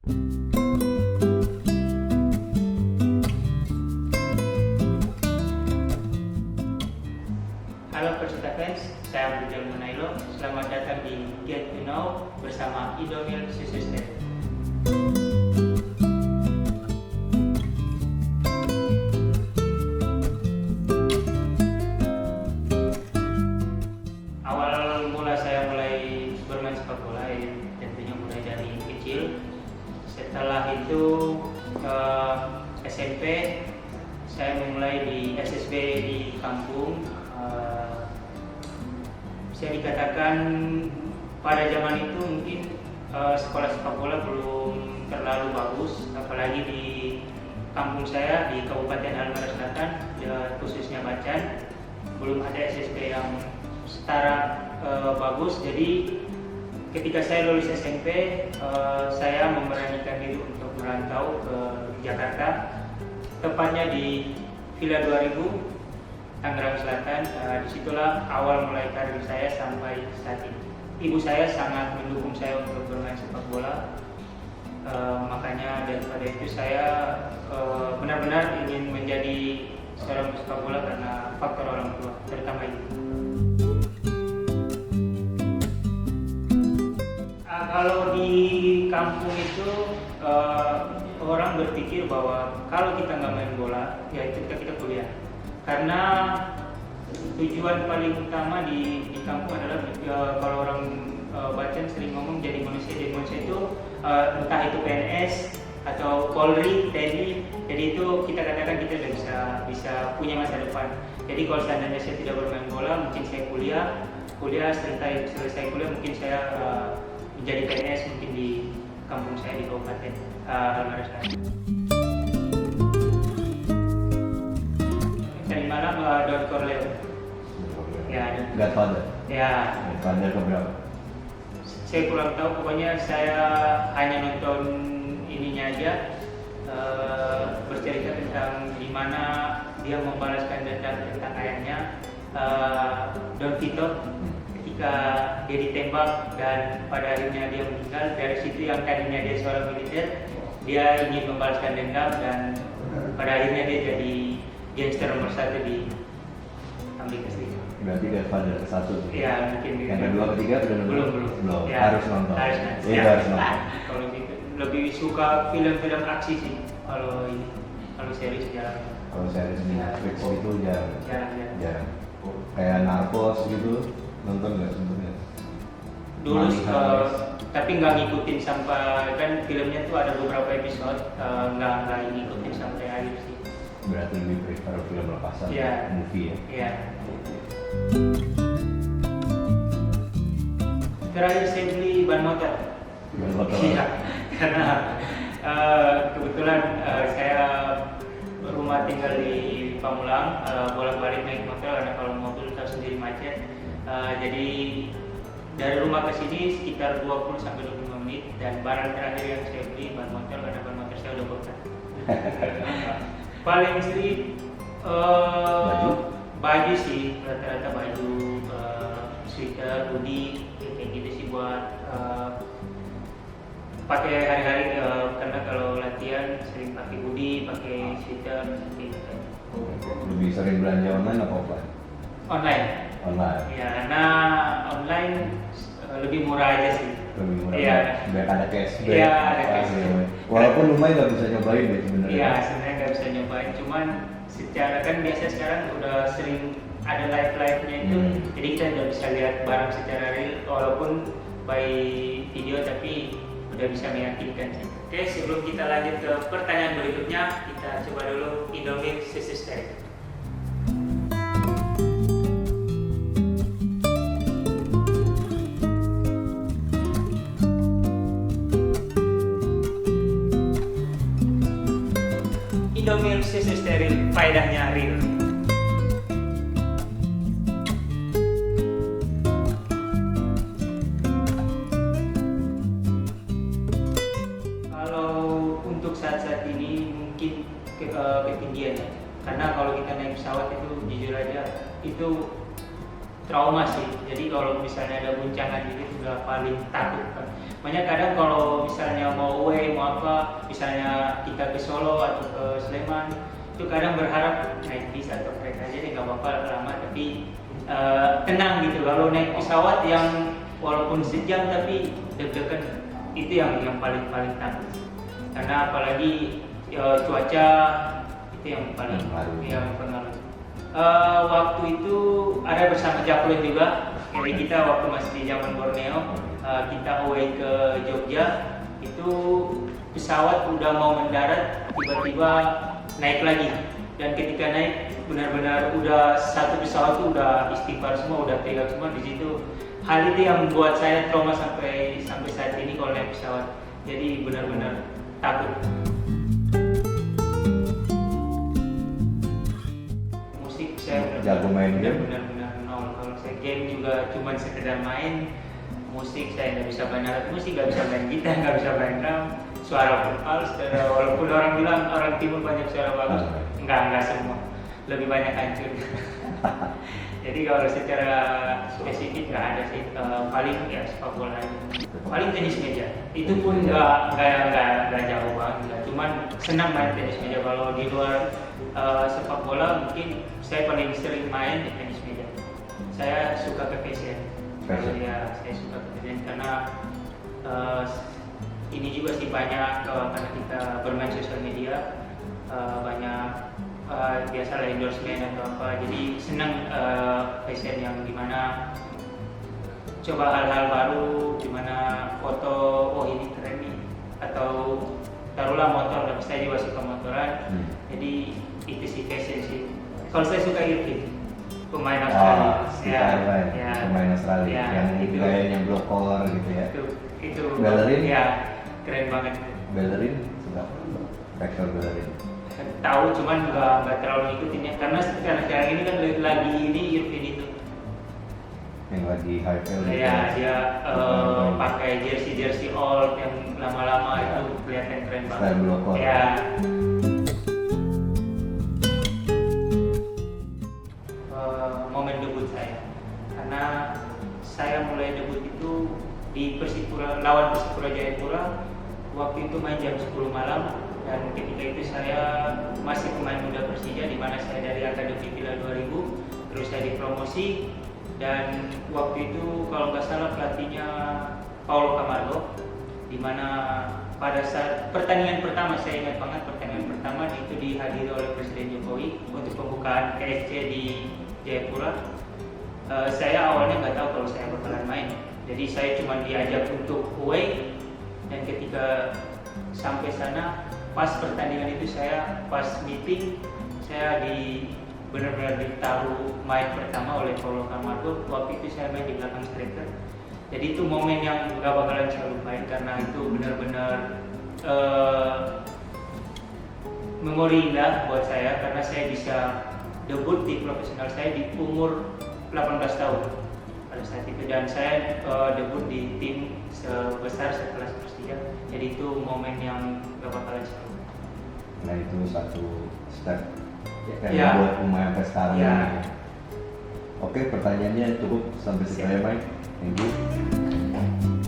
Halo peserta fans, saya Bujang Manailo. Selamat datang di Get to Know bersama Indomil System. Awal mula saya mulai bermain sepak bola ya, tentunya mulai dari kecil. Setelah itu SMP saya memulai di SSB di kampung. Bisa dikatakan pada zaman itu mungkin sekolah sepak bola belum terlalu bagus, apalagi di kampung saya di Kabupaten Halmahera Selatan, khususnya Bacan, belum ada SSB yang setara bagus. Jadi ketika saya lulus SMP, saya memberanikan diri untuk merantau ke Jakarta, tepatnya di Villa 2000 Tangerang Selatan. Disitulah awal mulai karir saya sampai saat ini. Ibu saya sangat mendukung saya untuk bermain sepak bola, makanya daripada itu saya benar-benar ingin menjadi seorang pesepak bola karena faktor orang tua, terutama itu. Kalau di kampung itu orang berpikir bahwa kalau kita nggak main bola, ya ketika kita kuliah. Karena tujuan paling utama di kampung adalah kalau orang Bacan sering ngomong jadi manusia itu entah itu PNS atau Polri, TNI. Jadi itu kita katakan kita udah bisa punya masa depan. Jadi kalau seandainya saya tidak bermain bola, mungkin saya kuliah selesai kuliah mungkin saya menjadi PNS mungkin di kampung saya di Kabupaten Halmahera Selatan. Dari mana Don Corleone? Ya, Godfather. Ya. Godfather keberapa? Saya kurang tahu, pokoknya saya hanya nonton ininya aja, bercerita tentang gimana dia membalaskan dendam tentang ayahnya, Don Vito, ketika dia ditembak dan pada akhirnya dia meninggal. Dari situ yang tadinya dia seorang militer, dia ingin membalaskan dendam dan pada akhirnya dia jadi gangster nomor 1 di Amerika Serikat. Berarti Godfather 1. Iya, mungkin. Yang kedua, ketiga belum. Ya, Harus nonton. Harus nonton. Kalau gitu, lebih suka film-film aksi sih. Kalau series jarang. Kalau series Netflix itu jarang. Kayak Narcos gitu, nonton nggak sebenarnya? Dulu tapi nggak ngikutin sampai, kan filmnya tuh ada beberapa episode, nggak ngikutin sampai akhir sih. Berarti lebih prefer film lepasan, movie ya? Iya. Terakhir saya beli ban motor. Iya, karena kebetulan saya rumah tinggal di Pamulang, bolak-balik naik motor karena kalau mobil tahu sendiri macet. Jadi dari rumah ke sini sekitar 20 sampai 25 menit, dan barang terakhir yang saya beli ban motor karena ban motor saya udah bocor. Paling sering baju sih, rata-rata baju, sweater, hoodie, kayak gitu sih buat pakai hari-hari, karena kalau latihan sering pakai hoodie, pakai sweater gitu. Lebih sering belanja online apa offline? Online. Ya, karena online lebih murah aja sih. Lebih murah. Iya. Biar ada cashback. Iya, ada cashback. Walaupun lumayan nggak bisa nyobain deh sebenarnya. Iya, sebenarnya nggak bisa nyobain, cuman secara kan biasa sekarang udah sering ada live-nya itu, jadi kita udah bisa lihat barang secara real, walaupun by video tapi udah bisa meyakinkan sih. Oke, sebelum kita lanjut ke pertanyaan berikutnya, kita coba dulu Indomil System. Indomil susu steril, faedahnya real. Kalau untuk saat-saat ini mungkin ketinggian ya, karena kalau kita naik pesawat itu jujur aja itu trauma sih. Jadi kalau misalnya ada guncangan gitu udah paling takut kan. Makanya kadang kalau misalnya mau away mau apa, misalnya kita ke Solo atau ke Sleman, itu kadang berharap naik bis atau kereta aja deh nggak apa-apa lama, tapi tenang gitu. Kalau naik pesawat yang walaupun sejam tapi deg-degan, itu yang paling takut. Karena apalagi cuaca itu yang paling pengaruh. Waktu itu ada bersama Jaklon juga. Jadi kita waktu masih di zaman Borneo, kita away ke Jogja, itu pesawat udah mau mendarat, tiba-tiba naik lagi. Dan ketika naik benar-benar udah satu pesawat tuh udah istighfar semua, udah pegang semua di situ. Hal itu yang membuat saya trauma sampai saat ini kalau naik pesawat. Jadi benar-benar takut. Musik saya jago main game? Benar-benar nol. Kalau saya game juga cuma sekedar main. Musik saya nggak bisa main alat musik, nggak bisa main gitar, nggak bisa main drum. Suara pun halus, walaupun orang bilang orang timur banyak suara bagus, enggak semua, lebih banyak hancur. Jadi kalau secara spesifik nggak ada sih, paling ya sepak bola aja. Paling tenis meja, itu pun nggak jauh banget, cuman senang main tenis meja. Kalau di luar sepak bola mungkin saya paling sering main di tenis meja. Saya suka ke fashion. Ya, saya suka ke fashion karena ini juga sih banyak karena kita bermain sosial media, banyak biasalah endorsement atau apa, jadi senang fashion yang dimana coba hal-hal baru, dimana foto, oh ini keren nih, atau taruhlah motor, tapi saya juga suka motoran, jadi itu sih fashion sih. Kalau saya suka Irving, pemain Australia, pemain Australia, yang itu gayanya blokor gitu ya. Itu Bellerin, ya keren banget. Bellerin suka, vektor Bellerin. Tahu, cuman nggak terlalu ngikutin ya, karena sekarang ini kan lagi ini Irvin itu yang lagi hype ya, dia pakai jersey old yang lama-lama ya. Itu kelihatan keren banget. Style blokor. Ya. Momen debut saya, karena saya mulai debut itu di Persipura, lawan Persipura Jayapura. Waktu itu main jam 10 malam, dan ketika itu saya masih pemain muda Persija, di mana saya dari Akademi Villa 2000, terus saya dipromosi, dan waktu itu kalau nggak salah pelatihnya Paulo Camargo, di mana pada saat pertandingan pertama, saya ingat banget pertandingan pertama itu dihadiri oleh Presiden Jokowi untuk pembukaan KSC di Jayapura. Saya awalnya nggak tahu kalau saya bakalan main, jadi saya cuma diajak untuk away, dan ketika sampai sana pas pertandingan itu saya pas meeting saya benar-benar ditaruh main pertama oleh Paulo Camargo. Waktu itu saya main di belakang striker. Jadi itu momen yang gak bakalan saya lupain, karena itu benar-benar memori indah buat saya, karena saya bisa debut di profesional saya di umur 18 tahun pada saat itu, dan saya debut di tim sebesar sekelas Persija. Jadi itu momen yang gak bakalan saya lupain. Nah itu satu step yang buat pemain sampai sekarang ini. Oke, pertanyaannya cukup sampai sekian, Mike. Thank you.